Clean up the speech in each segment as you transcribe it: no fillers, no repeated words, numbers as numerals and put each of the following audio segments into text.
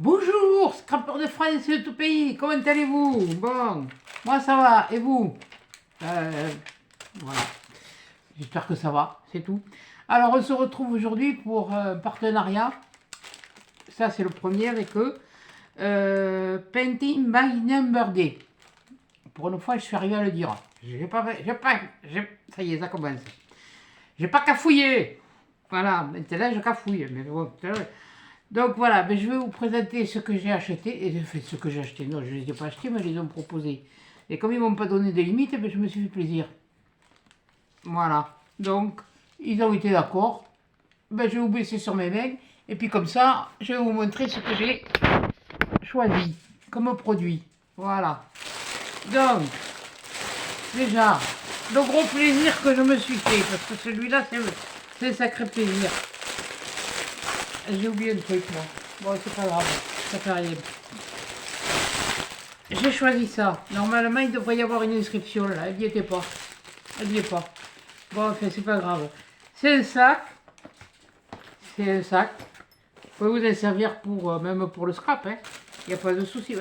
Bonjour, scrapper de France de tout pays, comment allez-vous? Bon, moi ça va, et vous? Voilà, j'espère que ça va, c'est tout. Alors on se retrouve aujourd'hui pour un partenariat, ça c'est le premier avec eux, Painting by Number Day. Pour une fois je suis arrivé à le dire, ça y est, ça commence. J'ai pas cafouillé, voilà, maintenant je cafouille, mais bon, donc voilà, ben, je vais vous présenter ce que j'ai acheté. Et fait, ce que j'ai acheté, non, je ne les ai pas achetés, mais ils les ont proposés. Et comme ils ne m'ont pas donné de limite, ben, je me suis fait plaisir. Voilà. Donc, ils ont été d'accord. Ben, je vais vous baisser sur mes mains. Et puis comme ça, je vais vous montrer ce que j'ai choisi comme produit. Voilà. Donc, déjà, le gros plaisir que je me suis fait, parce que celui-là, c'est un sacré plaisir. J'ai oublié le truc, moi. Bon, c'est pas grave, ça fait rien. J'ai choisi ça. Normalement, il devrait y avoir une inscription là. Elle n'y était pas. Elle n'y est pas. Bon, enfin, c'est pas grave. C'est un sac. C'est un sac. Vous pouvez vous en servir pour, même pour le scrap. Hein. Il n'y a pas de souci.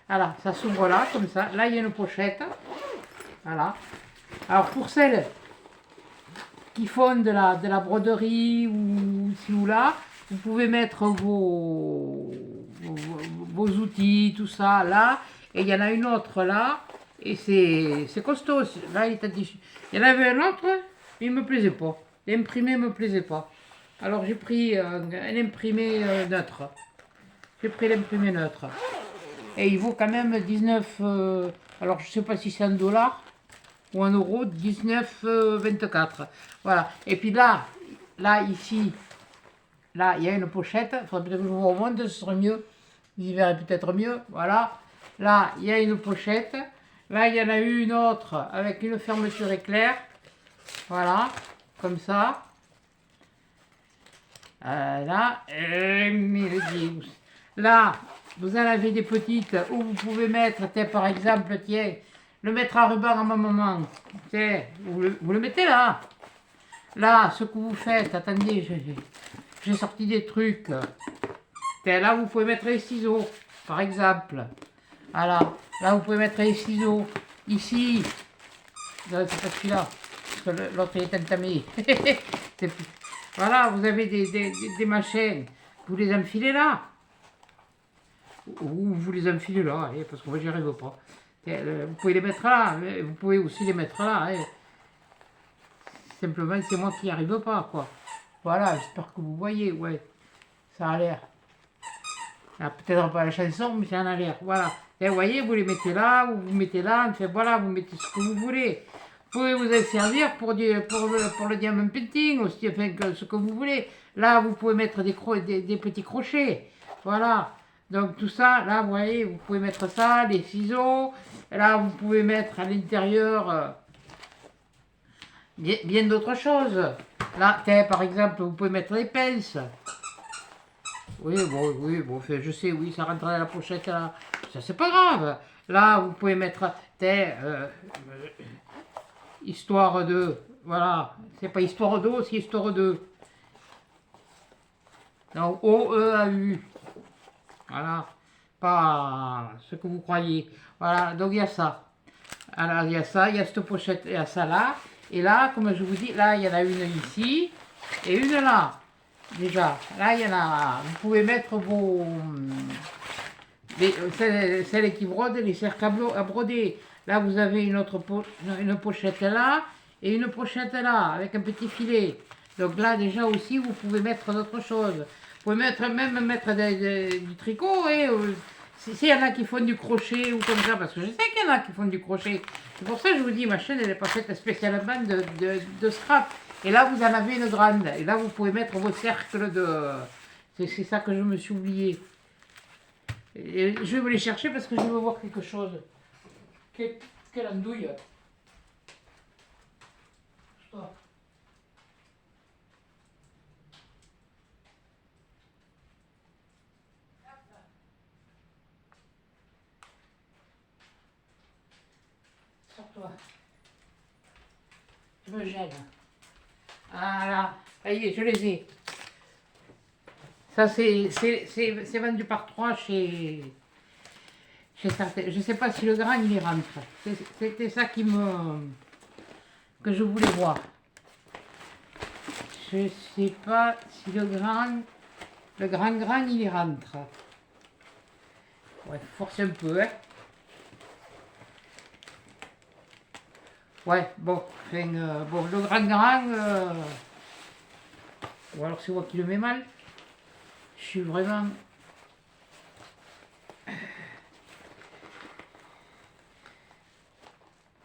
Voilà, ça s'ouvre là, comme ça. Là, il y a une pochette. Voilà. Alors, pour celles qui font de la broderie ou ci ou là, vous pouvez mettre vos outils, tout ça là, et il y en a une autre là, et c'est costaud. Là, il y en avait un autre, mais il ne me plaisait pas. L'imprimé ne me plaisait pas. Alors j'ai pris un imprimé neutre. J'ai pris l'imprimé neutre. Et il vaut quand même 19, alors je ne sais pas si c'est un dollar ou un euro, 19,24. Voilà. Et puis là, ici, là, il y a une pochette. Il faudrait peut-être que je vous remonte, ce serait mieux. Vous y verrez peut-être mieux. Voilà. Là, il y a une pochette. Là, il y en a une autre avec une fermeture éclair. Voilà. Comme ça. Là. Là, vous en avez des petites où vous pouvez mettre, par exemple, tiens, le mettre à ruban à un moment. Tiens, vous le mettez là. Là, ce que vous faites, attendez, j'ai sorti des trucs. Là, vous pouvez mettre les ciseaux, par exemple. Voilà. Là, vous pouvez mettre les ciseaux. Ici, non, c'est pas celui-là, parce que l'autre est entamé. Voilà, vous avez des machins. Vous les enfilez là. Ou vous les enfilez là, hein, parce que moi, j'y arrive pas. Vous pouvez les mettre là, mais vous pouvez aussi les mettre là. Hein. Simplement, c'est moi qui n'y arrive pas, quoi. Voilà, j'espère que vous voyez, ouais. Ça a l'air. Ah, peut-être pas la chanson, mais ça en a l'air. Voilà. Et vous voyez, vous les mettez là, ou vous mettez là, enfin voilà, vous mettez ce que vous voulez. Vous pouvez vous en servir pour le diamond painting aussi, enfin, ce que vous voulez. Là, vous pouvez mettre des petits crochets. Voilà. Donc tout ça, là, vous voyez, vous pouvez mettre ça, les ciseaux. Là, vous pouvez mettre à l'intérieur bien d'autres choses. Là, par exemple, vous pouvez mettre les pinces. Oui, bon, enfin, je sais, oui, ça rentre dans la pochette là. Ça, c'est pas grave. Là, vous pouvez mettre histoire de. Voilà, c'est pas histoire d'eau, c'est histoire de. Donc, O-E-A-U. Voilà, pas ce que vous croyez. Voilà, donc il y a ça. Alors, il y a ça, il y a cette pochette, il y a ça là. Et là, comme je vous dis, là, il y en a une ici et une là. Déjà, là, il y en a. Vous pouvez mettre celles qui brodent, les cercles à broder. Là, vous avez une pochette là et une pochette là, avec un petit filet. Donc là, déjà aussi, vous pouvez mettre d'autres choses. Vous pouvez même mettre du tricot. Et s'il y en a qui font du crochet ou comme ça, parce que je sais qu'il y en a qui font du crochet. C'est pour ça que je vous dis, ma chaîne, elle n'est pas faite spécialement de scrap. Et là, vous en avez une grande. Et là, vous pouvez mettre vos cercles de... C'est ça que je me suis oublié. Et je vais vous les chercher parce que je veux voir quelque chose. Quelle andouille. Stop. Sors-toi. Je me gêne. Voilà. Ça y est, je les ai. Ça, c'est vendu par 3 chez certains. Je ne sais pas si le grain, il y rentre. C'était ça que je voulais voir. Je ne sais pas si le grain, il y rentre. Ouais, force un peu, hein. Ouais, bon, enfin, bon, le grand, ou alors c'est moi qui le mets mal. Je suis vraiment...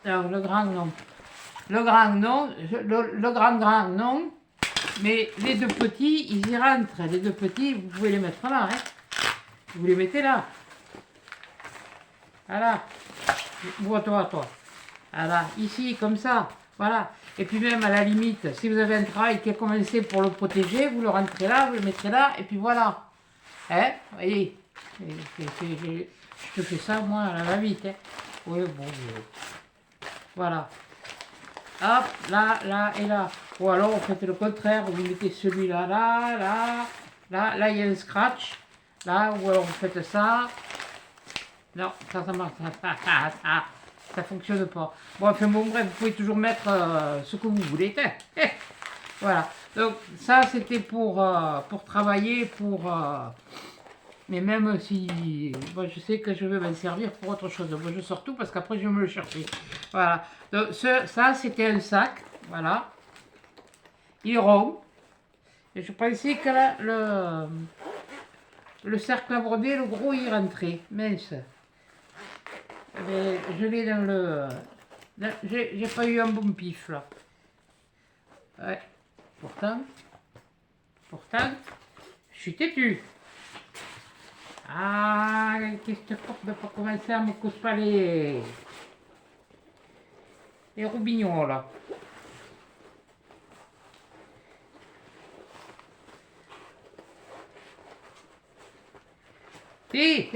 Alors, le grand, non. Le grand, non. Le grand, non. Mais les deux petits, ils y rentrent. Les deux petits, vous pouvez les mettre là, hein. Vous les mettez là. Voilà. Toi. Voilà, ici, comme ça. Voilà. Et puis même, à la limite, si vous avez un travail qui a commencé pour le protéger, vous le rentrez là, vous le mettrez là, et puis voilà. Hein? Vous voyez? Je te fais ça, moi, à la va-vite, hein. Oui, bon, voilà. Hop, là et là. Ou alors, vous faites le contraire, vous mettez celui-là, là, il y a un scratch. Là, ou alors vous faites ça. Non, ça marche. Ça fonctionne pas. Bon, enfin bon, bref, vous pouvez toujours mettre ce que vous voulez. Voilà. Donc, ça, c'était pour travailler, mais même si... Bon, je sais que je vais m'en servir pour autre chose. Moi, je sors tout parce qu'après, je vais me le chercher. Voilà. Donc, ça, c'était un sac. Voilà. Il est rond. Et je pensais que là, le cercle à broder, le gros, il rentrait. Mince. Mais je l'ai dans le... J'ai pas eu un bon pif, là. Ouais. Pourtant, je suis têtu. Ah, qu'est-ce que tu ne pas commencer à me couper pas les roubignons, là. Si.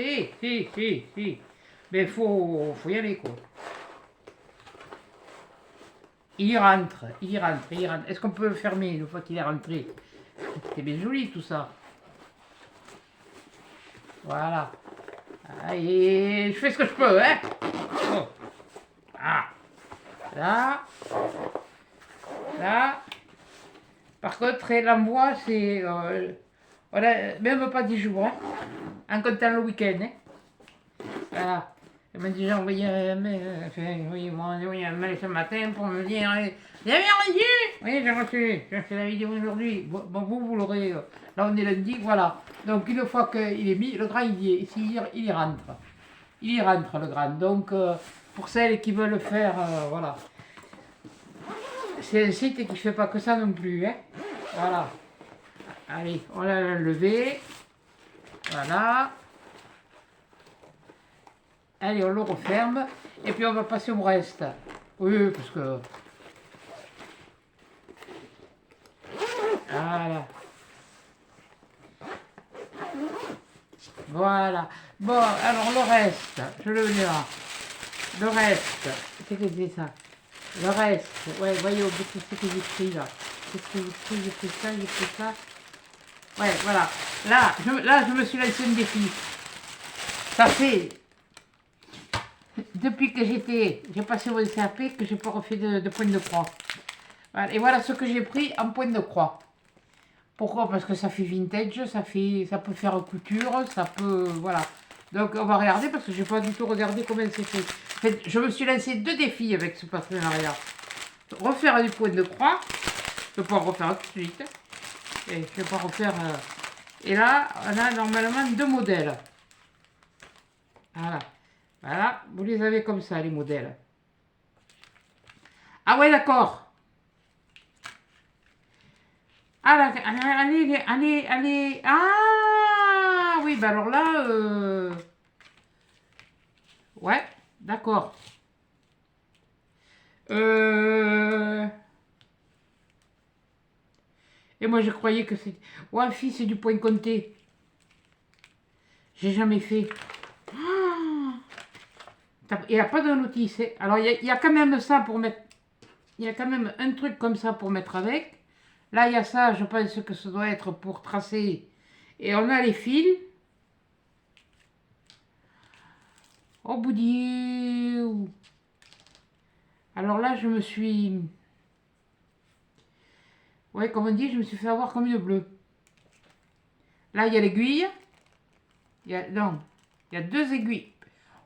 Mais faut y aller, quoi. Il rentre. Est-ce qu'on peut le fermer une fois qu'il est rentré? C'est bien joli, tout ça. Voilà. Et je fais ce que je peux, hein. Oh. Ah. Là. Par contre, l'envoi, c'est... on a même pas 10 jours, hein. En comptant le week-end, hein. Voilà. Elle m'a déjà envoyé un mail, un mail ce matin pour me dire vous avez reçu? Oui, j'ai reçu. J'ai fait la vidéo aujourd'hui. Bon, vous l'aurez. Là, on est lundi, voilà. Donc, une fois qu'il est mis, le grain, il y rentre. Il y rentre, le grain. Donc, pour celles qui veulent le faire, voilà. C'est un site qui ne fait pas que ça non plus, hein. Voilà. Allez, on l'a enlevé. Voilà. Allez, on le referme. Et puis on va passer au reste. Oui, parce que... Voilà. Bon, alors le reste, je le mets là. Le reste, qu'est-ce que c'est ça? Le reste, ouais, voyez, qu'est-ce que j'ai pris là? Qu'est-ce que j'ai pris? J'ai pris ça. Ouais, voilà. Là, je me suis laissé un défi. Ça fait... Depuis que j'ai passé mon CAP, que j'ai pas refait de pointe de croix. Voilà. Et voilà ce que j'ai pris en pointe de croix. Pourquoi? Parce que ça fait vintage, ça peut faire couture, ça peut... Voilà. Donc on va regarder parce que j'ai pas du tout regardé comment c'est fait. En fait, je me suis lancé 2 défis avec ce partenariat. Refaire du point de croix. Je peux pas en refaire tout de suite. Et je vais pas refaire... Et là, on a normalement 2 modèles. Voilà, vous les avez comme ça, les modèles. Ah ouais, d'accord. Ah, allez. Ah, oui, bah alors là, ouais, d'accord. Et moi, je croyais que c'est... Ouais, fille, c'est du point compté. J'ai jamais fait. Il n'y a pas de notice. Alors, il y a quand même ça pour mettre... Il y a quand même un truc comme ça pour mettre avec. Là, il y a ça, je pense que ça doit être pour tracer Et on a les fils. Au bout du... Alors là, je me suis... Ouais, comme on dit, je me suis fait avoir comme une bleue. Là, il y a l'aiguille. Non, il y a 2 aiguilles.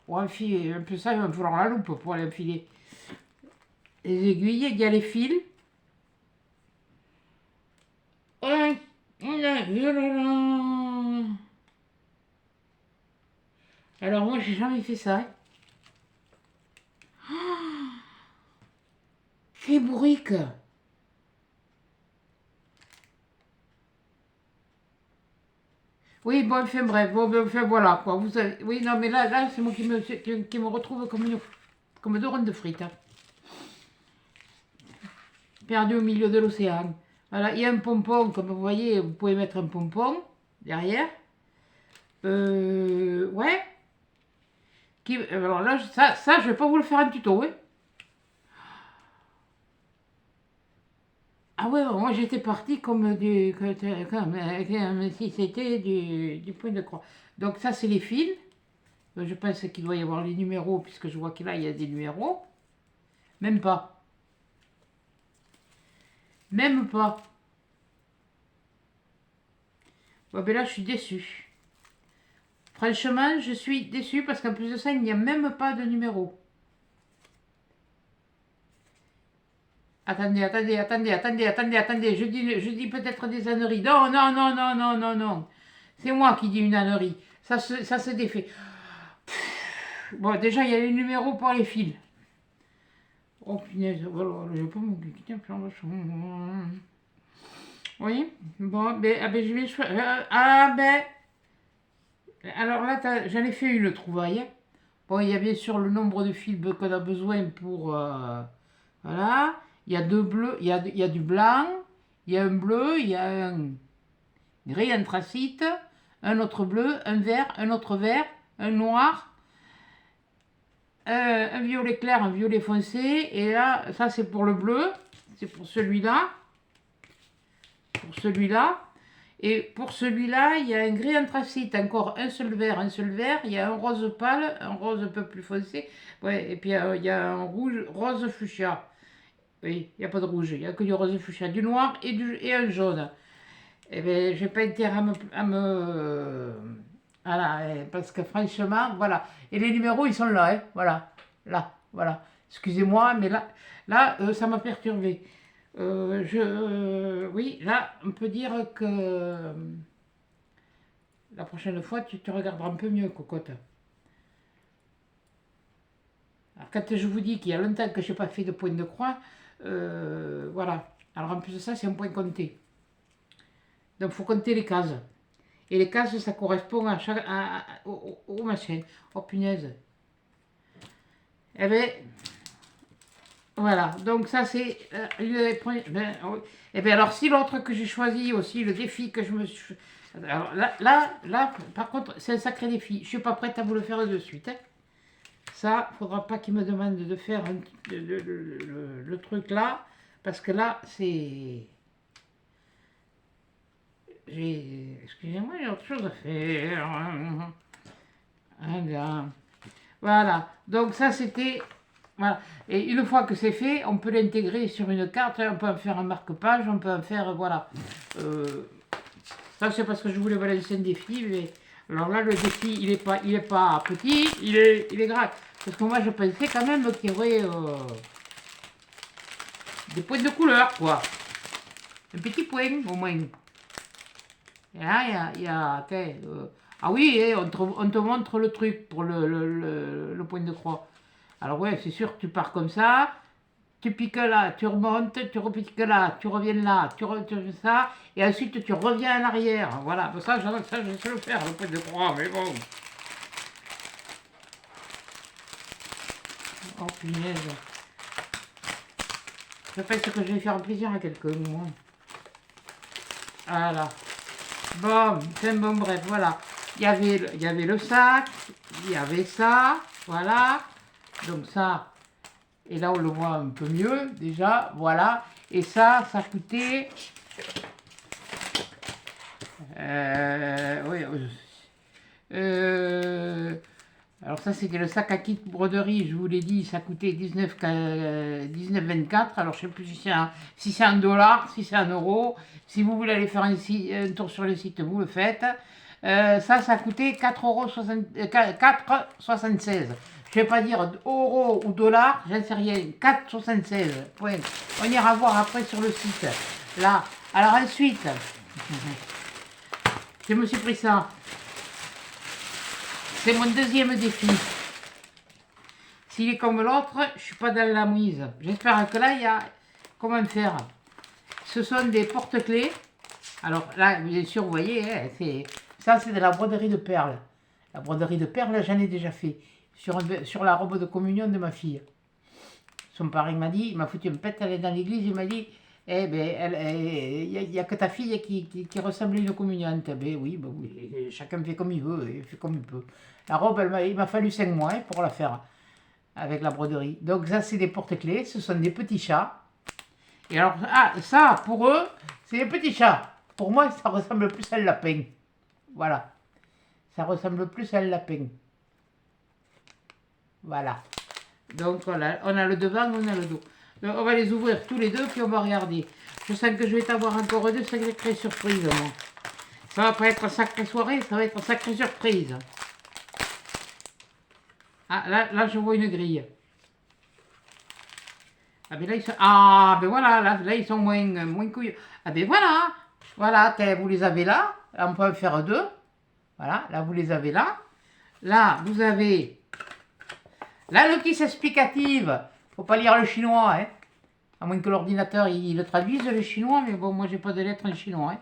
Pour enfiler un peu ça, il va me falloir la loupe pour aller enfiler. Les aiguilles, il y a les fils. Alors moi, j'ai jamais fait ça. C'est bourrique. Oui, bon, enfin bref, bon, enfin voilà quoi. Vous savez, oui, non, mais là c'est moi qui me retrouve comme deux rondes de frites. Hein. Perdu au milieu de l'océan. Voilà, il y a un pompon, comme vous voyez, vous pouvez mettre un pompon derrière. Ouais. Alors là, ça, je vais pas vous le faire en tuto, hein. Ah ouais, moi j'étais partie comme si c'était du point de croix. Donc ça, c'est les fils. Je pense qu'il doit y avoir les numéros, puisque je vois que là, il y a des numéros. Même pas. Même pas. Bon, ben là, je suis déçue. Franchement, je suis déçue parce qu'en plus de ça, il n'y a même pas de numéro. Attendez, attendez. Je dis peut-être des âneries. Non. C'est moi qui dis une ânerie. Ça se défait. Bon, déjà, il y a les numéros pour les fils. Oh punaise, voilà, je vais pas me quitter un plan de son. Oui, bon, ben, je vais choisir. Alors là, j'en ai fait une trouvaille. Bon, il y a bien sûr le nombre de fils qu'on a besoin pour. Voilà. Il y a deux bleus, il y a du blanc, il y a un bleu, il y a un gris anthracite, un autre bleu, un vert, un autre vert, un noir, un violet clair, un violet foncé. Et là, ça c'est pour le bleu, c'est pour celui-là. Pour celui-là. Et pour celui-là, il y a un gris anthracite, encore un seul vert. Il y a un rose pâle, un rose un peu plus foncé. Ouais, et puis il y a un rouge, rose fuchsia. Oui, il n'y a pas de rouge, il n'y a que du rose fuchsia, du noir et un jaune. Eh bien, je n'ai pas intérêt voilà, parce que franchement, voilà. Et les numéros, ils sont là, hein, voilà. Là, voilà. Excusez-moi, mais ça m'a perturbé. Oui, là, on peut dire que la prochaine fois, tu te regarderas un peu mieux, cocotte. Alors, quand je vous dis qu'il y a longtemps que je n'ai pas fait de point de croix, voilà. Alors, en plus de ça, c'est un point compté. Donc, il faut compter les cases. Et les cases, ça correspond au machin. Oh, punaise. Eh bien, voilà. Donc, ça, c'est et bien, alors, si l'autre que j'ai choisi aussi, le défi que je me suis... Alors, là, par contre, c'est un sacré défi. Je ne suis pas prête à vous le faire de suite. Hein. Ça, il ne faudra pas qu'il me demande de faire le truc là. Parce que là, c'est... Excusez-moi, j'ai autre chose à faire. Voilà. Donc ça, c'était... Voilà. Et une fois que c'est fait, on peut l'intégrer sur une carte. On peut en faire un marque-page. On peut en faire... Voilà. Ça, c'est parce que je voulais vous laisser un défi. Mais... Alors là, le défi, il est pas petit. Il est grand. Parce que moi, je pensais quand même qu'il y aurait... des points de couleur, quoi. Un petit point, au moins. Et là, ah oui, on te montre le truc pour le point de croix. Alors ouais, c'est sûr que tu pars comme ça, tu piques là, tu remontes, tu repiques là, tu reviens là, tu fais ça, et ensuite tu reviens en arrière. Voilà, ça, je sais le faire, le point de croix, mais bon. Oh punaise. Je pense que je vais faire plaisir à quelqu'un, moi. Voilà. Bon, c'est bon, bref, voilà. Il y avait le sac, il y avait ça, voilà. Donc ça, et là on le voit un peu mieux déjà, voilà. Et ça coûtait... Oui. Alors ça, c'était le sac à kit broderie, je vous l'ai dit, ça coûtait 19,24. Alors je ne sais plus si c'est un dollar, si c'est un euro. Si vous voulez aller faire un tour sur le site, vous le faites. Ça coûtait 4,76 €. Je ne vais pas dire euros ou dollars, j'en sais rien. 4,76 €. Point. On ira voir après sur le site. Là. Alors ensuite, je me suis pris ça. C'est mon deuxième défi. S'il est comme l'autre, je ne suis pas dans la mouise. J'espère que là, il y a... Comment faire? Ce sont des porte-clés. Alors là, bien sûr, vous voyez, hein, ça c'est de la broderie de perles. La broderie de perles, j'en ai déjà fait. Sur la robe de communion de ma fille. Son parrain m'a dit, il m'a foutu une pète, elle est dans l'église, il m'a dit, eh ben, il n'y a que ta fille qui ressemble à une communiante. Ben oui, chacun fait comme il veut, il fait comme il peut. La robe, il m'a fallu 5 mois pour la faire, avec la broderie. Donc ça, c'est des porte-clés, ce sont des petits chats. Et alors, ça, pour eux, c'est des petits chats. Pour moi, ça ressemble plus à un lapin. Voilà. Ça ressemble plus à un lapin. Voilà. Donc voilà, on a le devant, on a le dos. Donc, on va les ouvrir tous les deux, puis on va regarder. Je sens que je vais t'avoir encore deux sacrées surprises, moi. Ça va pas être une sacrée soirée, ça va être une sacrée surprise. Ah, là je vois une grille. Ah, ben là, ben voilà, là ils sont moins couillus. Ah, ben voilà, voilà, vous les avez là. Là, on peut en faire deux. Voilà, là, vous les avez là. Là, vous avez... La notice explicative. Faut pas lire le chinois, hein. À moins que l'ordinateur, il le traduise, le chinois. Mais bon, moi, j'ai pas de lettres en chinois, hein.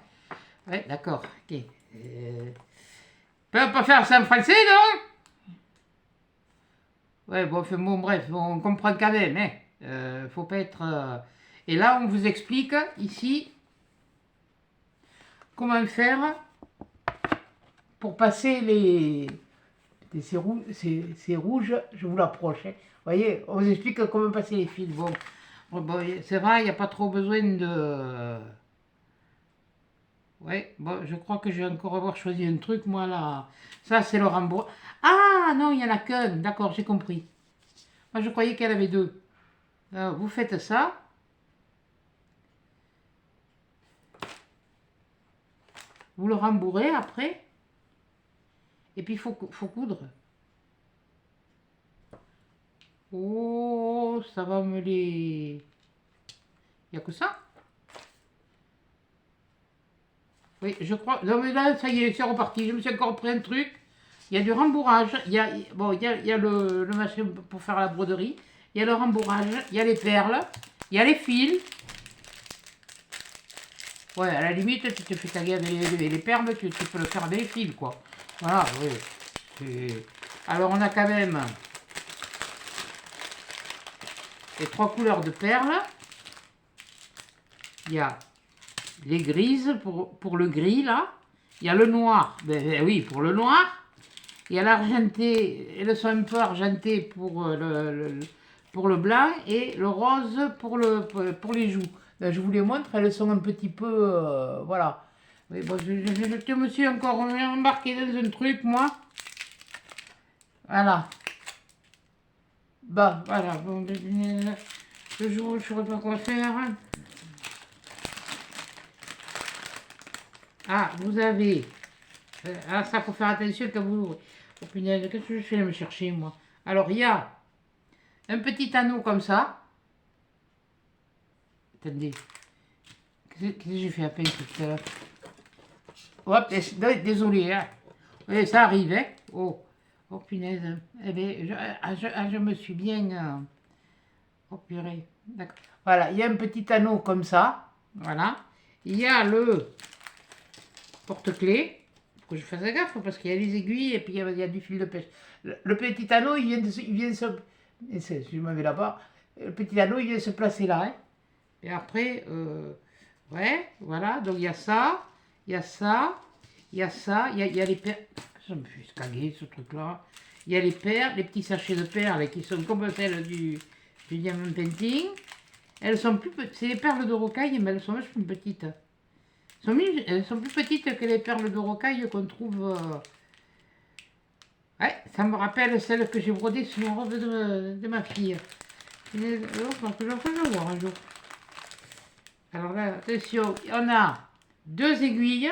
Ouais, d'accord, ok. Peut pas faire ça en français, non? Ouais, bon, bref, on comprend quand même, hein. Faut pas être... Et là, on vous explique, ici, comment faire pour passer les... C'est rouge, je vous l'approche. Hein. Vous voyez, on vous explique comment passer les fils. Bon c'est vrai, il n'y a pas trop besoin de... Ouais, bon, je crois que je vais encore avoir choisi un truc, moi, là. Ça, c'est le remboursement. Ah, non, il n'y en a qu'un. D'accord, j'ai compris. Moi, je croyais qu'elle avait deux. Alors, vous faites ça. Vous le rembourrez après. Et puis, il faut coudre. Oh, ça va me les... Il n'y a que ça? Oui, je crois... Non, mais là, ça y est, c'est reparti. Je me suis encore pris un truc. Il y a du rembourrage. Il y a le machin pour faire la broderie. Il y a le rembourrage. Il y a les perles. Il y a les fils. Ouais, à la limite, tu te fais taguer avec les perles. Tu peux le faire avec les fils, quoi. Voilà, oui. Alors, on a quand même... les 3 couleurs de perles. Il y a les grises pour le gris, là. Il y a le noir, oui, pour le noir. Il y a l'argenté, elles sont un peu argentées pour le blanc. Et le rose pour les joues. Là, je vous les montre, elles sont un petit peu... voilà. Mais bon, je me suis encore embarqué dans un truc, moi. Voilà. Bah, voilà. Bon, le jour où je ne saurais pas quoi faire. Ah, vous avez... ah, ça, faut faire attention quand vous l'ouvrez. Oh punaise, qu'est-ce que je fais là me chercher, moi? Alors, il y a un petit anneau comme ça. Attendez. Qu'est-ce que j'ai fait à peine tout à l'heure? Hop, désolé, hein. Oui, ça arrive, hein. Oh, oh punaise. Eh bien, je me suis bien... oh purée. D'accord. Voilà, il y a un petit anneau comme ça. Voilà. Il y a le porte-clés. Faut que je fasse gaffe parce qu'il y a les aiguilles et puis il y a du fil de pêche. Le petit anneau, il vient se... je me mets là-bas. Le petit anneau, il vient se placer là. Hein. Et après, ouais, voilà. Donc il y a ça, il y a ça, il y a ça, il y a les perles. Ça me fait scaguer ce truc-là. Il y a les perles, les petits sachets de perles qui sont comme celles du diamant painting. Elles sont plus petites. C'est les perles de rocaille, mais elles sont vachement petites. Elles sont plus petites que les perles de rocaille qu'on trouve. Ouais, ça me rappelle celle que j'ai brodée sur une robe de ma fille. Alors, que j'en fais voir un jour. Alors là, attention, on a 2 aiguilles.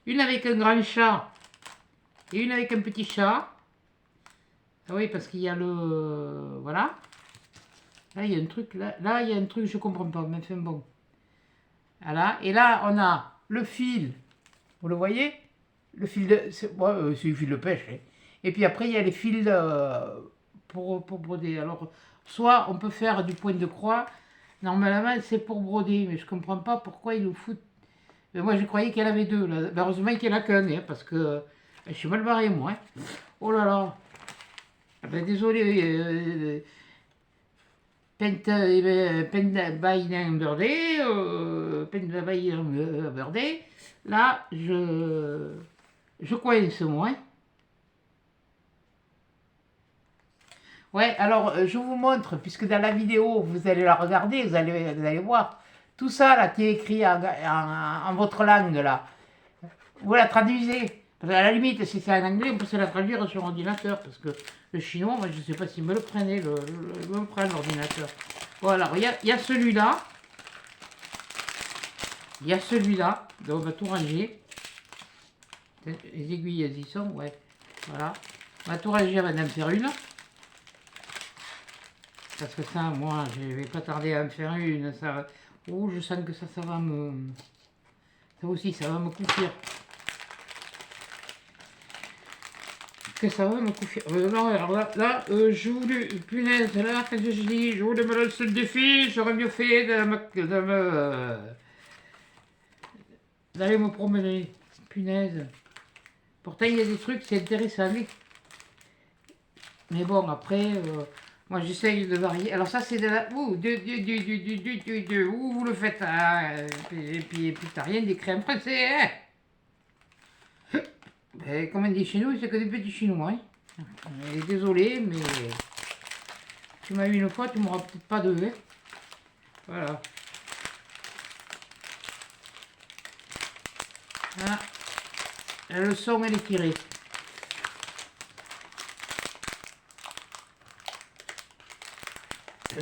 Une avec un grand chat et une avec un petit chat. Ah oui, parce qu'il y a le... Voilà. Là, il y a un truc, là, il y a un truc, je comprends pas, mais enfin bon. Voilà. Et là, on a le fil. Vous le voyez? Le fil de... C'est le fil de pêche. Hein. Et puis après, il y a les fils pour broder. Alors, soit on peut faire du point de croix. Normalement, c'est pour broder, mais je comprends pas pourquoi ils nous foutent. Mais moi, je croyais qu'elle avait 2. Là. Ben, heureusement qu'il n'y en a qu'un, hein, parce que je suis mal barré, moi. Hein. Oh là là. Ah ben, désolé. Birdé. Birdé. Là, je coince, moi. Hein. Ouais, alors, je vous montre, puisque dans la vidéo, vous allez la regarder, vous allez voir. Tout ça, là, qui est écrit en votre langue, là. Vous la traduisez. Parce qu'à la limite, si c'est en anglais, on peut se la traduire sur ordinateur. Parce que le chinois, moi, je ne sais pas s'il me le prenait, me prend l'ordinateur. Voilà, il y a celui-là. Il y a celui-là. Donc, on va tout ranger. Les aiguilles, elles y sont, ouais. Voilà. On va tout ranger avant d'en faire une. Parce que ça, moi, je ne vais pas tarder à en faire une. Ça... Oh, je sens que ça va me... Ça aussi, ça va me couper. Que ça va me couper. Non, alors là, je voulais... Punaise, là, quand je dis, je voulais me lancer le défi, j'aurais mieux fait d'aller me promener. Punaise. Pourtant, il y a des trucs, c'est intéressant. Mais bon, après... moi, j'essaye de varier. Alors ça, c'est de la... Ouh, vous le faites. Hein, et puis t'as rien d'écrit en français. Hein. Ben, comme on dit chez nous, c'est que des petits chinois. Hein. Désolé, mais... Tu m'as eu une fois, tu m'auras peut-être pas deux. Hein. Voilà. Voilà. La leçon, elle est tirée.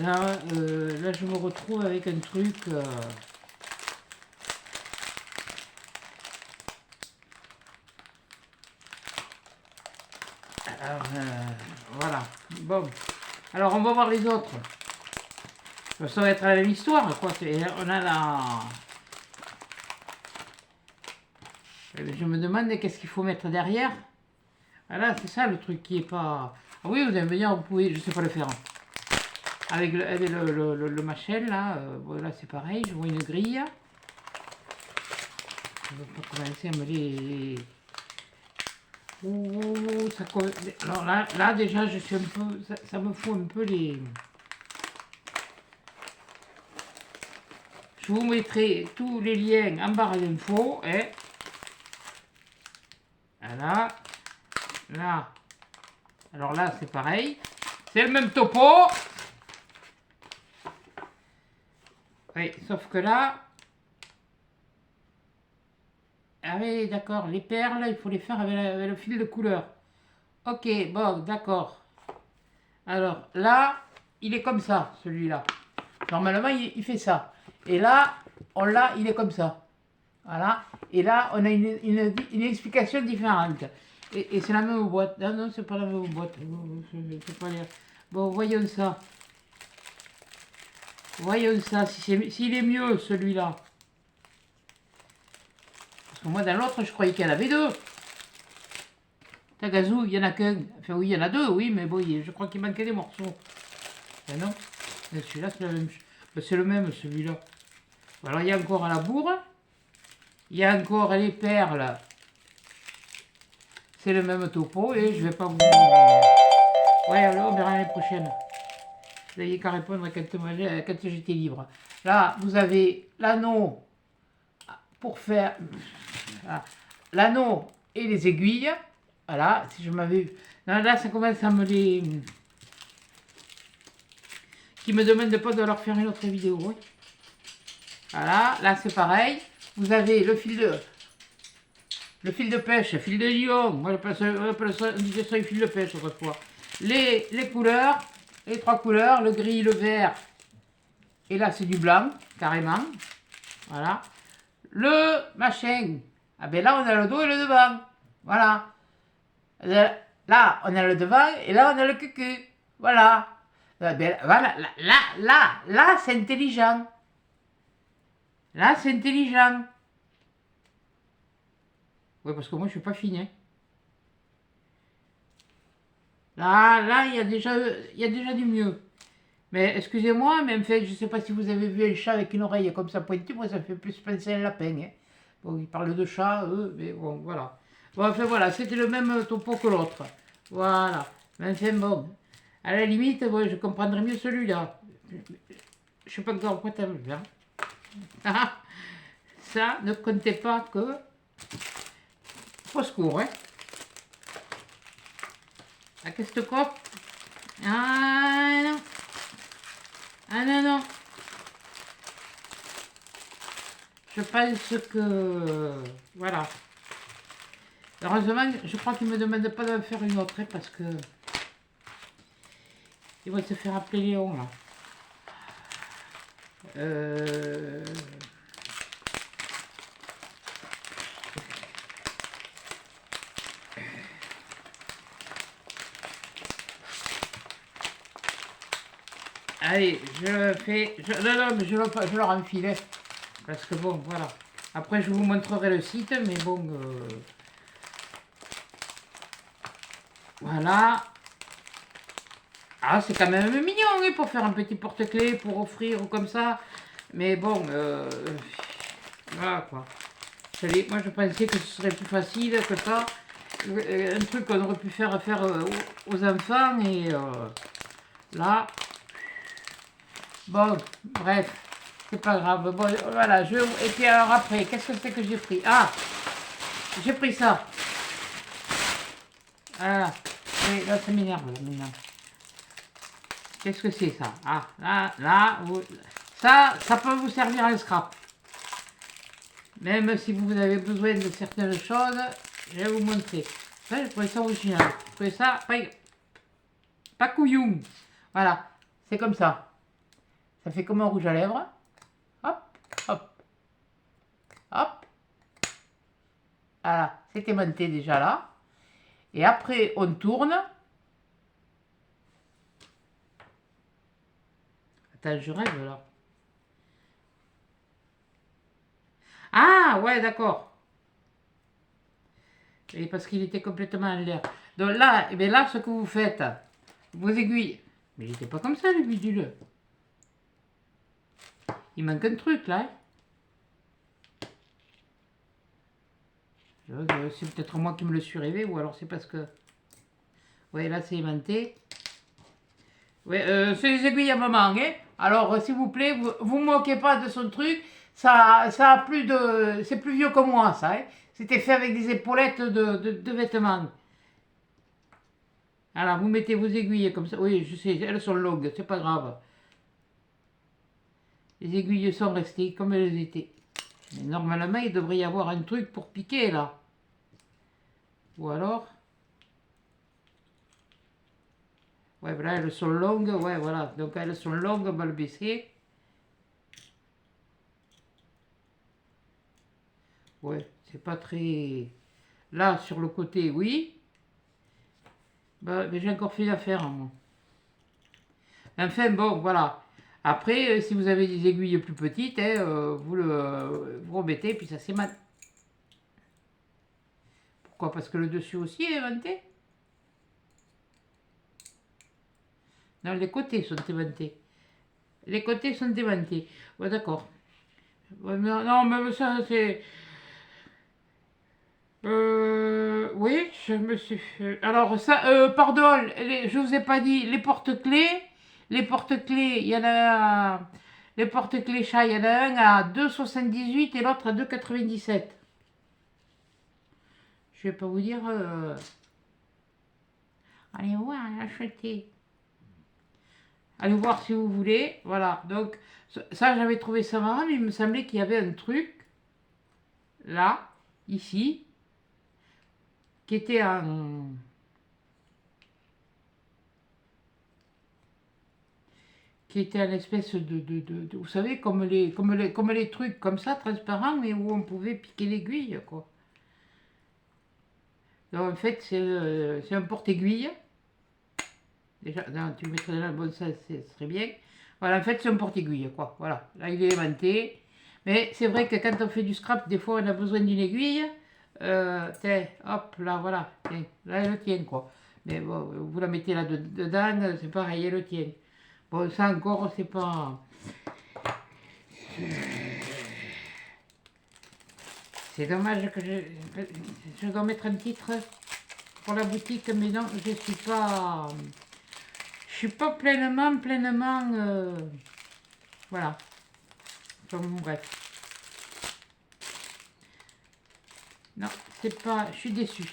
Là, je me retrouve avec un truc... Alors, voilà. Bon. Alors, on va voir les autres. Ça va être la même histoire, quoi. On a la... Je me demande qu'est-ce qu'il faut mettre derrière. Voilà, c'est ça le truc qui est pas... Ah oui, vous allez me dire, vous pouvez... Je sais pas le faire. Avec le machin, là. Voilà, c'est pareil. Je vois une grille. Je vais pas commencer à me les... Oh, ça... Alors là, déjà, je suis un peu... Ça me fout un peu les... Je vous mettrai tous les liens en barre d'infos. Hein. Voilà. Là. Alors là, c'est pareil. C'est le même topo. Oui, sauf que là... Ah oui, d'accord. Les perles, il faut les faire avec le fil de couleur. Ok, bon, d'accord. Alors, là, il est comme ça, celui-là. Normalement, il fait ça. Et là, il est comme ça. Voilà. Et là, on a une explication différente. Et c'est la même boîte. Non, non, c'est pas la même boîte. Pas les... Bon, voyons ça. Voyons ça, s'il est mieux, celui-là. Parce que moi, dans l'autre, je croyais qu'il y en avait 2. Tagazu, il n'y en a qu'un. Enfin, oui, il y en a 2, oui, mais bon, je crois qu'il manquait des morceaux. Ben non. Celui-là, c'est la même chose. Ben, c'est le même, celui-là. Alors, il y a encore la bourre. Il y a encore les perles. C'est le même topo et je vais pas vous... Ouais, alors on verra l'année prochaine. Vous n'avez qu'à répondre quand j'étais libre. Là, vous avez l'anneau pour faire... L'anneau et les aiguilles. Voilà, si je m'avais... Là, ça commence à me les... Qui me demande pas de leur faire une autre vidéo. Ouais. Voilà, là c'est pareil. Vous avez le fil de pêche, fil de lion. Moi j'appelle ça, on disait ça le fil de pêche autrefois. Les couleurs, les 3 couleurs, le gris, le vert. Et là c'est du blanc, carrément. Voilà. Le machin. Ah ben là on a le dos et le devant. Voilà. Là on a le devant et là on a le cucu. Voilà. Ben, voilà. Là c'est intelligent. Là c'est intelligent. Oui, parce que moi, je suis pas fine. Hein. Là, il y a déjà du mieux. Mais excusez-moi, mais en fait, je sais pas si vous avez vu un chat avec une oreille comme ça pointue, moi, ça fait plus penser à un lapin. Hein. Bon, ils parlent de chat, eux, mais bon, voilà. Bon, enfin, voilà, c'était le même topo que l'autre. Voilà. Mais enfin, bon. À la limite, ouais, je comprendrais mieux celui-là. Je sais pas encore quoi t'as vu, hein. Ah, ça, ne comptez pas que... Au secours, hein. Ah, qu'est-ce que quoi? Ah non. Ah non, non. Je pense que... Voilà. Heureusement, je crois qu'il ne me demande pas de faire une autre, hein, parce que... Il va se faire appeler Léon, là. Allez, je fais... non, non, mais je leur enfile. Hein, parce que bon, voilà. Après, je vous montrerai le site, mais bon... Voilà. Ah, c'est quand même mignon, oui, pour faire un petit porte-clés, pour offrir ou comme ça. Mais bon, voilà quoi. Moi, je pensais que ce serait plus facile que ça. Un truc qu'on aurait pu faire aux enfants. Et là, bon, bref, c'est pas grave. Bon, voilà, et puis alors après, qu'est-ce que c'est que j'ai pris? Ah, j'ai pris ça. Voilà. Et là, ça m'énerve, là, maintenant. Qu'est-ce que c'est ça? Ah, là, ça peut vous servir à scrap. Même si vous avez besoin de certaines choses, je vais vous montrer. Ça, je trouvais ça original. Je trouvais ça pas couillon. Voilà, c'est comme ça. Ça fait comme un rouge à lèvres. Hop, hop, hop. Voilà, c'est aimanté déjà là. Et après, on tourne. Attends, je rêve là. Ah, ouais, d'accord. Et parce qu'il était complètement en l'air. Donc là, et bien là, ce que vous faites, vos aiguilles. Mais il n'était pas comme ça, le bidule. Il manque un truc là. C'est peut-être moi qui me le suis rêvé, ou alors c'est parce que... Ouais, là c'est aimanté. Ouais, c'est les aiguilles à maman, hein. Alors, s'il vous plaît, vous moquez pas de son truc. Ça a plus de... C'est plus vieux que moi, ça. Hein. C'était fait avec des épaulettes de vêtements. Alors, vous mettez vos aiguilles comme ça. Oui, je sais, elles sont longues, c'est pas grave. Les aiguilles sont restées comme elles étaient. Mais normalement, il devrait y avoir un truc pour piquer, là. Ou alors... Ouais, voilà, elles sont longues. Ouais, voilà. Donc, elles sont longues, on va le baisser. Ouais, c'est pas très... Là, sur le côté, oui. Bah, mais j'ai encore fait l'affaire, hein, moi. Enfin, bon, voilà. Après, si vous avez des aiguilles plus petites, hein, vous remettez, puis ça c'est mal. Pourquoi? Parce que le dessus aussi est aimanté? Non, les côtés sont aimantés. Les côtés sont aimantés. Ouais, d'accord. Ouais, non, mais ça, c'est... Oui, je me suis fait... Alors, ça, pardon, je vous ai pas dit, les porte-clés, il y en a... Les porte-clés chat, il y en a un à 2,78 et l'autre à 2,97. Je vais pas vous dire... Allez voir, achetez. Allez voir si vous voulez. Voilà, donc ça j'avais trouvé ça marrant, mais il me semblait qu'il y avait un truc, là, ici, qui était un... qui était un espèce vous savez, comme les trucs comme ça, transparents, mais où on pouvait piquer l'aiguille, quoi. Donc en fait, c'est un porte-aiguille. Déjà, non, tu mettrais dans le bon sens, ce serait bien. Voilà, en fait, c'est un porte-aiguille, quoi. Voilà, là, il est aimanté. Mais c'est vrai que quand on fait du scrap, des fois, on a besoin d'une aiguille. Tiens, hop, là, voilà. Tiens, là, elle le tient, quoi. Mais bon, vous la mettez là dedans, c'est pareil, elle le tient. Bon, ça encore, c'est pas... C'est dommage que je dois mettre un titre pour la boutique, mais non, je suis pas pleinement, voilà. Enfin, bon, bref. Non, c'est pas, je suis déçue.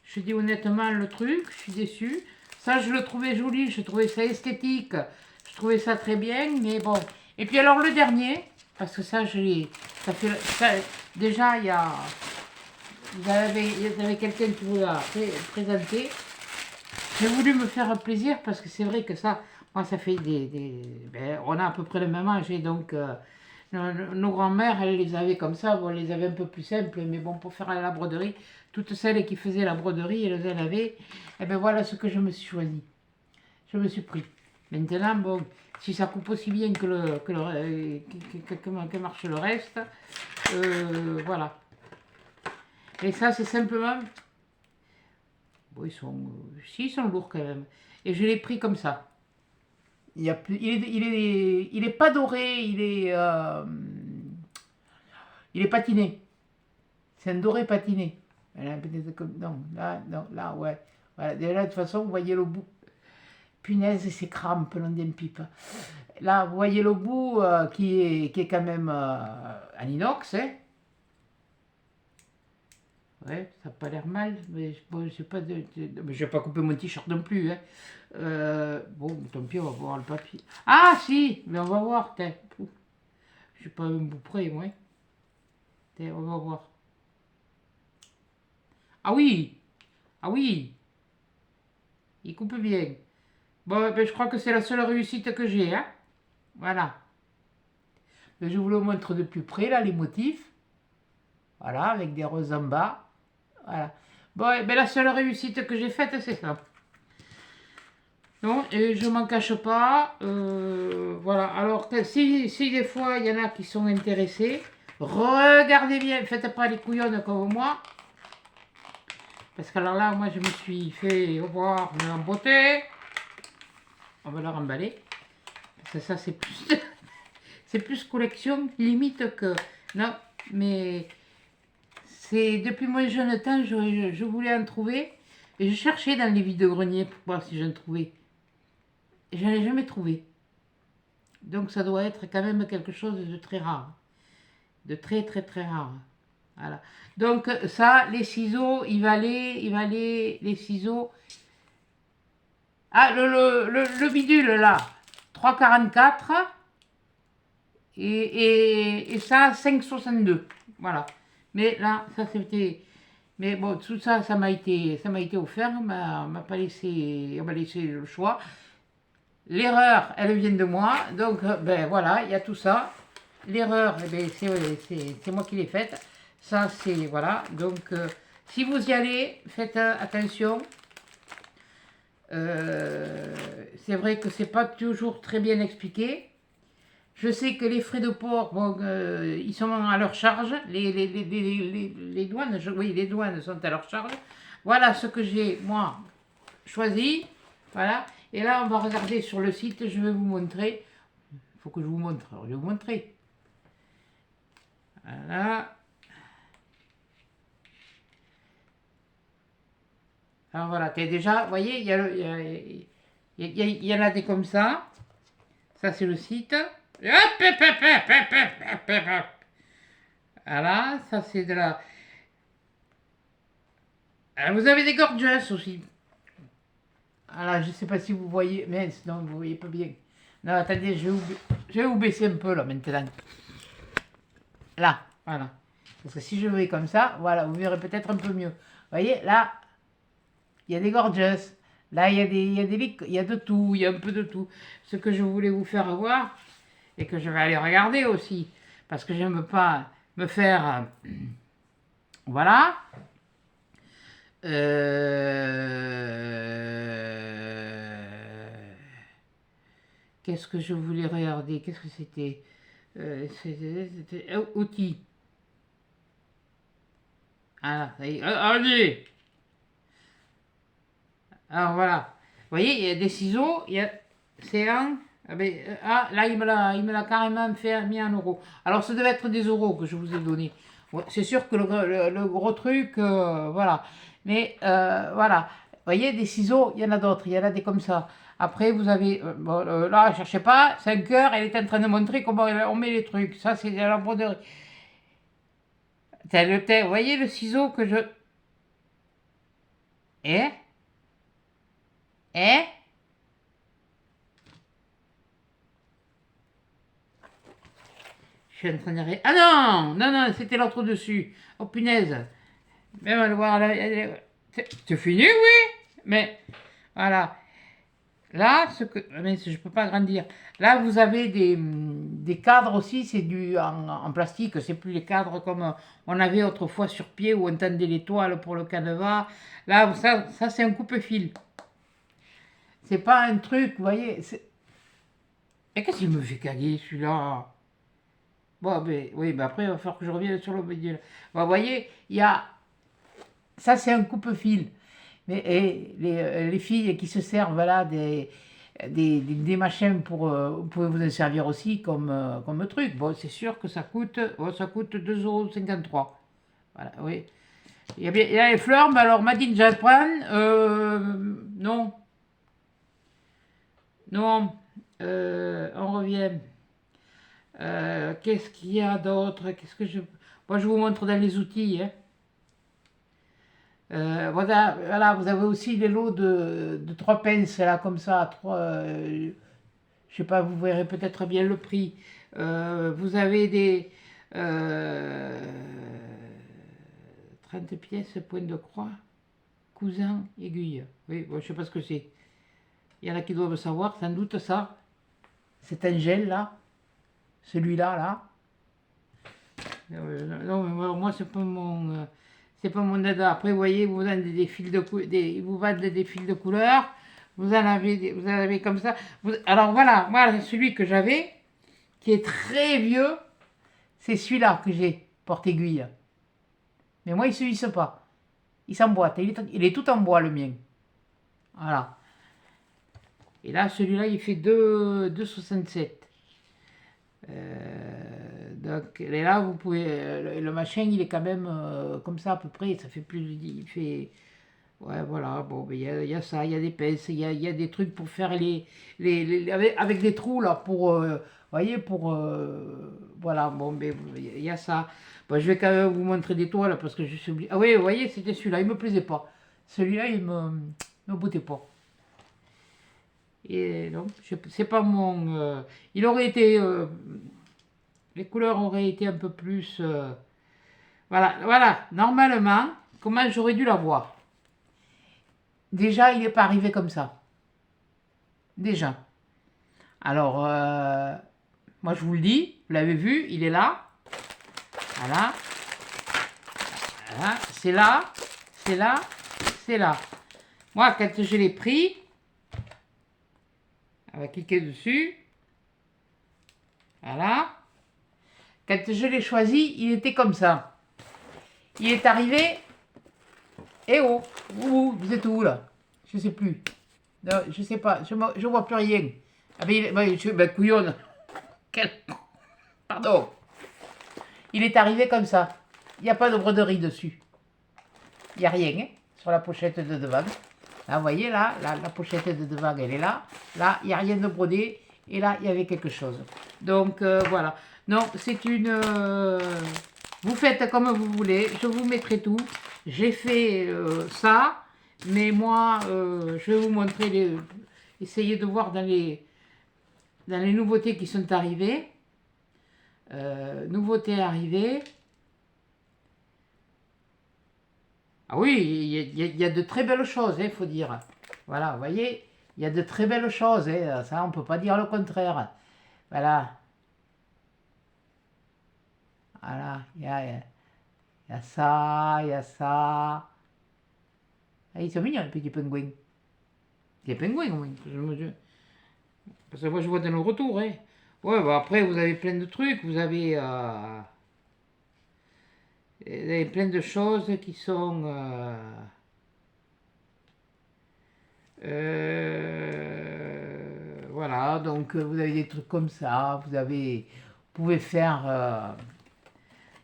Je dis honnêtement le truc, je suis déçue. Ça, je le trouvais joli, je trouvais ça esthétique, je trouvais ça très bien, mais bon. Et puis alors le dernier, parce que ça, ça fait, déjà, il y avait quelqu'un qui vous l'a présenté. J'ai voulu me faire plaisir parce que c'est vrai que ça, moi, ça fait ben, on a à peu près le même âge, et donc nos grands-mères, elles les avaient comme ça, bon, elles les avaient un peu plus simples, mais bon, pour faire la broderie, toutes celles qui faisaient la broderie, elles en avaient, et ben voilà ce que je me suis choisi. Je me suis pris. Maintenant, bon, si ça coupe aussi bien que marche le reste, voilà. Et ça, c'est simplement... Bon, si, ils sont lourds quand même. Et je l'ai pris comme ça. Il y a plus, il est pas doré, il est patiné. C'est un doré patiné. Non, là, non, là, ouais. Voilà, déjà, de toute façon, vous voyez le bout. Punaise, c'est crampes le long d'une pipe. Là, vous voyez le bout qui est quand même en inox, hein. Ouais, ça n'a pas l'air mal, mais bon, je pas mais je vais pas couper mon t-shirt non plus, hein. Bon, tant pis, on va voir le papier. Ah, si, mais on va voir, tiens. Je suis pas un bout près, moi. Tiens, on va voir. Ah oui, ah oui, il coupe bien. Bon, ben, je crois que c'est la seule réussite que j'ai, hein. Voilà. Ben, je vous le montre de plus près, là, les motifs. Voilà, avec des roses en bas. Voilà. Bon, ben, la seule réussite que j'ai faite, c'est ça. Non, et je m'en cache pas. Voilà, alors si des fois il y en a qui sont intéressés, regardez bien, faites pas les couillonnes comme moi. Parce que alors là, moi je me suis fait voir en beauté. On va la remballer. Parce que ça c'est plus, c'est plus collection, limite que... Non, mais c'est depuis mon jeune temps, je voulais en trouver. Et je cherchais dans les vides-greniers pour voir si j'en trouvais. Et j'en ai jamais trouvé. Donc ça doit être quand même quelque chose de très rare. De très très très rare. Voilà. Donc ça, les ciseaux, il va aller, les ciseaux. Ah, le bidule là, 3,44 et ça, 5,62. Voilà. Mais là, ça c'était... Mais bon, tout ça, ça m'a été offert, on m'a pas laissé, on m'a laissé le choix. L'erreur, elle vient de moi, donc ben voilà, il y a tout ça. L'erreur, eh ben, c'est moi qui l'ai faite. Ça, c'est, voilà, donc si vous y allez, faites attention. C'est vrai que c'est pas toujours très bien expliqué. Je sais que les frais de port, bon, ils sont à leur charge. Les douanes, oui, les douanes sont à leur charge. Voilà ce que j'ai, moi, choisi. Voilà. Et là, on va regarder sur le site, je vais vous montrer. Il faut que je vous montre. Alors, je vais vous montrer. Voilà. Alors voilà, déjà, vous voyez, il y en a des comme ça. Ça, c'est le site. Hop, hop, hop, hop, hop, hop, hop, hop. Voilà, ça, c'est de la... Alors, vous avez des gorgeous aussi. Alors, je sais pas si vous voyez, mais non, vous voyez pas bien. Non, attendez, je vais vous baisser un peu là maintenant. Là, voilà. Parce que si je vais comme ça, voilà, vous verrez peut-être un peu mieux. Vous voyez, là, il y a des gorgeous. Là, il y a de tout, il y a un peu de tout. Ce que je voulais vous faire voir, et que je vais aller regarder aussi, parce que je n'aime pas me faire... voilà. Qu'est-ce que je voulais regarder? Qu'est-ce que c'était? C'était outils. Ah, ça y est. Allez! Alors voilà. Vous voyez, il y a des ciseaux, il y a... C'est un... Ah, ben, là, il me l'a carrément fait, mis en euros. Alors, ça devait être des euros que je vous ai donné. Ouais, c'est sûr que le gros truc, voilà. Mais, voilà. Vous voyez, des ciseaux, il y en a d'autres. Il y en a des comme ça. Après, vous avez... bon, là, cherchez pas. 5 heures, elle est en train de montrer comment on met les trucs. Ça, c'est de la broderie. Vous voyez le ciseau que je... Eh? Eh? Je suis en train de... Ah non! Non, non, c'était l'autre dessus. Oh punaise! Même à le voir, c'est fini, oui! Mais, voilà. Là, mais je peux pas agrandir. Là, vous avez des cadres aussi, c'est en plastique, c'est plus les cadres comme on avait autrefois sur pied où on tendait les toiles pour le canevas. Là, ça c'est un coupe-fil. C'est pas un truc, vous voyez. Et qu'est-ce qu'il me fait caguer celui-là? Bon, ben, oui, mais après, il va falloir que je revienne sur le milieu. Bon, vous voyez, il y a... Ça, c'est un coupe-fil. Mais et les filles qui se servent là des machins pour... vous pouvez vous en servir aussi comme truc. Bon, c'est sûr que ça coûte 2,53 €. Voilà, oui. Il y a les fleurs, mais alors Madine Japan, non. Non. On revient. Qu'est-ce qu'il y a d'autre? Qu'est-ce que je... Moi, je vous montre dans les outils. Hein. Voilà, vous avez aussi les lots de 3 pinces, là, comme ça. Je sais pas, vous verrez peut-être bien le prix. Vous avez des 30 pièces, point de croix, cousin, aiguille. Oui, bon, je sais pas ce que c'est. Il y en a qui doivent savoir, sans doute ça. C'est un gel, là. Celui-là, là. Non, mais moi, c'est pas mon dada. Après, vous voyez, vous vendez des fils vous vendez des fils de couleur. Vous en avez comme ça. Alors voilà, moi, celui que j'avais, qui est très vieux, c'est celui-là que j'ai, porte-aiguille. Mais moi, il ne se lisse pas. Il s'emboîte. Il est tout en bois, le mien. Voilà. Et là, celui-là, il fait 2,67. Donc, et là, vous pouvez. Le machin, il est quand même comme ça à peu près. Ça fait plus. Il fait. Ouais, voilà. Bon, il y a ça, il y a des pinces, il y a des trucs pour faire avec des trous là, pour. Voyez, pour. Voilà, bon, mais il y a ça. Bon, je vais quand même vous montrer des toiles parce que je suis oublié. Ah oui, vous voyez, c'était celui-là, il me plaisait pas. Celui-là, il me bottait pas. Et non, c'est pas mon. Il aurait été. Les couleurs auraient été un peu plus... voilà, voilà, normalement, comment j'aurais dû l'avoir? Déjà, il n'est pas arrivé comme ça. Déjà. Alors, moi je vous le dis, vous l'avez vu, il est là. Voilà. Voilà, c'est là, c'est là, c'est là. Moi, quand je l'ai pris, on va cliquer dessus. Voilà. Quand je l'ai choisi, il était comme ça. Il est arrivé. Eh oh, vous êtes où là? Je sais plus. Non, je sais pas, je vois plus rien. Ah ben, couillonne. Pardon. Il est arrivé comme ça. Il n'y a pas de broderie dessus. Il n'y a rien, hein, sur la pochette de devant. Là, vous voyez, là, la pochette de devant, elle est là. Là, il n'y a rien de brodé. Et là, il y avait quelque chose. Donc, voilà. Non, c'est une... vous faites comme vous voulez. Je vous mettrai tout. J'ai fait ça. Mais moi, je vais vous montrer essayez de voir dans les nouveautés qui sont arrivées. Nouveautés arrivées. Ah oui, il y a de très belles choses, il faut dire. Voilà, vous voyez, il y a de très belles choses, ça on peut pas dire le contraire. Voilà. Voilà, il y a ça, il y a ça. Ah, ils sont mignons, les petits pingouins. Des pingouins, oui. Parce que moi, je vois dans le retour, hein. Ouais, bah après, vous avez plein de trucs. Vous avez plein de choses qui sont... voilà, donc vous avez des trucs comme ça. Vous pouvez faire...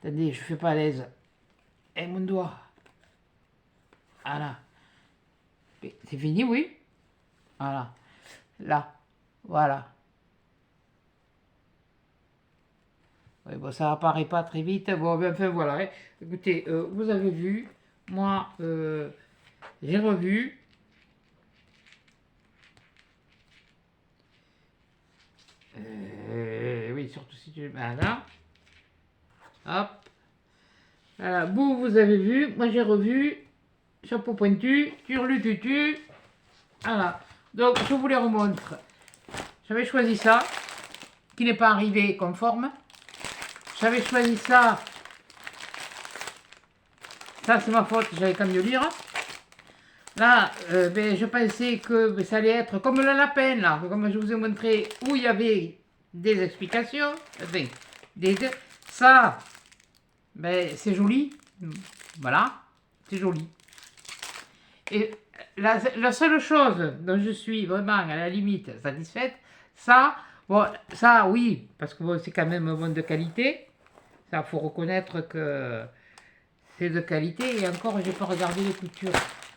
attendez, je fais pas à l'aise. Eh, mon doigt. Voilà. C'est fini, oui. Voilà. Là. Voilà. Oui, bon, ça apparaît pas très vite. Bon, ben, enfin voilà. Hein. Écoutez, vous avez vu. Moi, j'ai revu. Oui, surtout si tu... Voilà. Hop. Voilà. Vous avez vu. Moi, j'ai revu. Chapeau pointu. Turlututu. Voilà. Donc, je vous les remontre. J'avais choisi ça. Qui n'est pas arrivé conforme. J'avais choisi ça. Ça, c'est ma faute. J'avais qu'à mieux lire. Là, ben, je pensais que ça allait être comme le lapin, là. Comme je vous ai montré, où il y avait des explications. Enfin, ça, ben, c'est joli. Voilà, c'est joli. Et la seule chose dont je suis vraiment à la limite satisfaite, ça, bon, ça oui, parce que bon, c'est quand même bon de qualité. Ça, faut reconnaître que c'est de qualité. Et encore, j'ai pas regardé les coutures.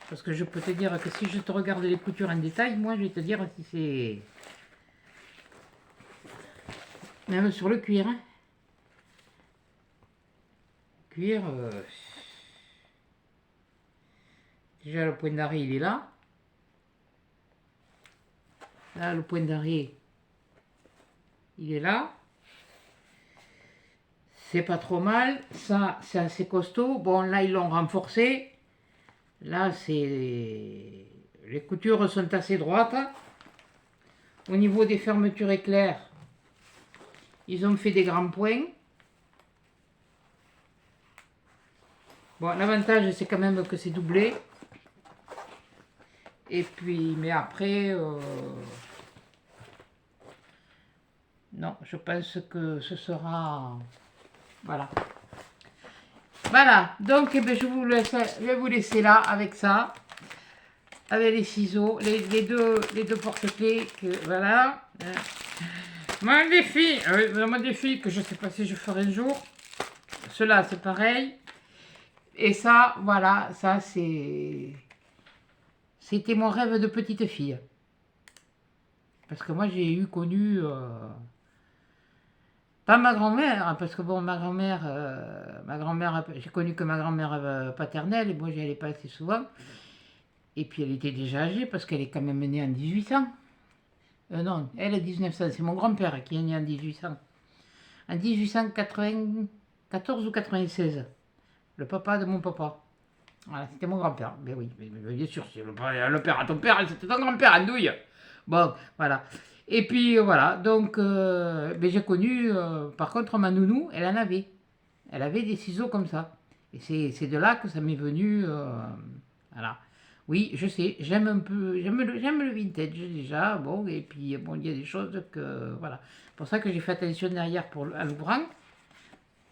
Parce que je peux te dire que si je te regarde les coutures en détail, moi je vais te dire si c'est... Même sur le cuir. Hein. Cuir... déjà le point d'arrêt il est là. Là le point d'arrêt il est là. C'est pas trop mal. Ça c'est assez costaud. Bon là ils l'ont renforcé. Là c'est... Les coutures sont assez droites. Au niveau des fermetures éclairs, ils ont fait des grands points. Bon, l'avantage, c'est quand même que c'est doublé. Et puis, mais après... non, je pense que ce sera... Voilà. Voilà, donc eh bien, je vais vous laisser là avec ça. Avec les ciseaux, les deux porte-clés. Voilà. Mon défi que je ne sais pas si je ferai un jour. Cela c'est pareil. Et ça, voilà, ça c'était mon rêve de petite fille. Parce que moi j'ai connu, pas ma grand-mère, hein, parce que bon, ma grand-mère, j'ai connu que ma grand-mère paternelle, et moi j'y allais pas assez souvent. Et puis elle était déjà âgée, parce qu'elle est quand même née en 1800. Non, elle est 1900, c'est mon grand-père qui est né en 1800. En 1894 ou 96. Le papa de mon papa. Voilà, c'était mon grand-père. Mais oui, mais bien sûr, c'est le père à ton père, c'était ton grand-père, Andouille. Bon, voilà. Et puis voilà, donc mais j'ai connu, par contre, ma nounou, elle en avait. Elle avait des ciseaux comme ça. Et c'est de là que ça m'est venu. Voilà. Oui, je sais, j'aime un peu, j'aime le vintage déjà. Bon, et puis bon, il y a des choses que. Voilà. C'est pour ça que j'ai fait attention derrière à l'ouvrant.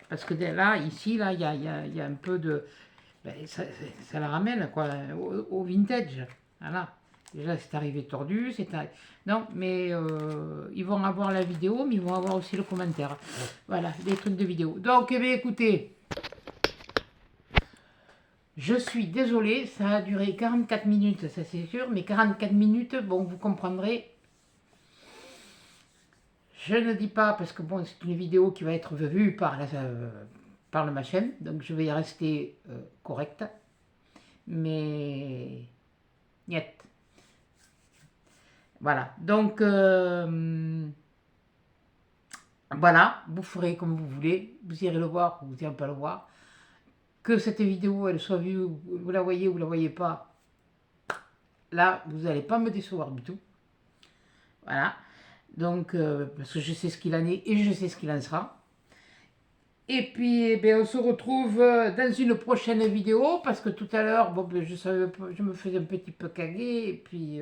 Parce que là, ici, là, il y a un peu de. Ben, ça la ramène quoi, au vintage. Voilà. Déjà, c'est arrivé tordu. Non, mais ils vont avoir la vidéo, mais ils vont avoir aussi le commentaire. Voilà, des trucs de vidéo. Donc, eh bien, écoutez, je suis désolée, ça a duré 44 minutes, ça c'est sûr, mais 44 minutes, bon, vous comprendrez. Je ne dis pas, parce que bon, c'est une vidéo qui va être vue par ma chaîne, donc je vais y rester correcte. Mais Niet. Voilà, donc voilà, vous ferez comme vous voulez, vous irez le voir ou vous n'irez pas le voir. Que cette vidéo, elle soit vue, vous la voyez ou vous la voyez pas, là, vous n'allez pas me décevoir du tout. Voilà, donc, parce que je sais ce qu'il en est et je sais ce qu'il en sera. Et puis, eh bien, on se retrouve dans une prochaine vidéo, parce que tout à l'heure, bon, ben, je me faisais un petit peu caguer, et puis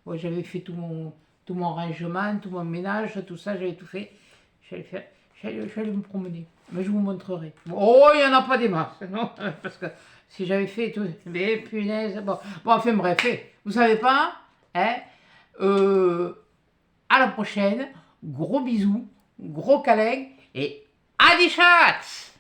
ouais, j'avais fait tout mon rangement, tout mon ménage, tout ça, j'avais tout fait. J'allais me promener, mais je vous montrerai. Oh, il n'y en a pas des masses, non, parce que si j'avais fait tout, mais punaise, bon enfin bref, vous savez pas, hein, à la prochaine, gros bisous, gros câlins, et à des chats!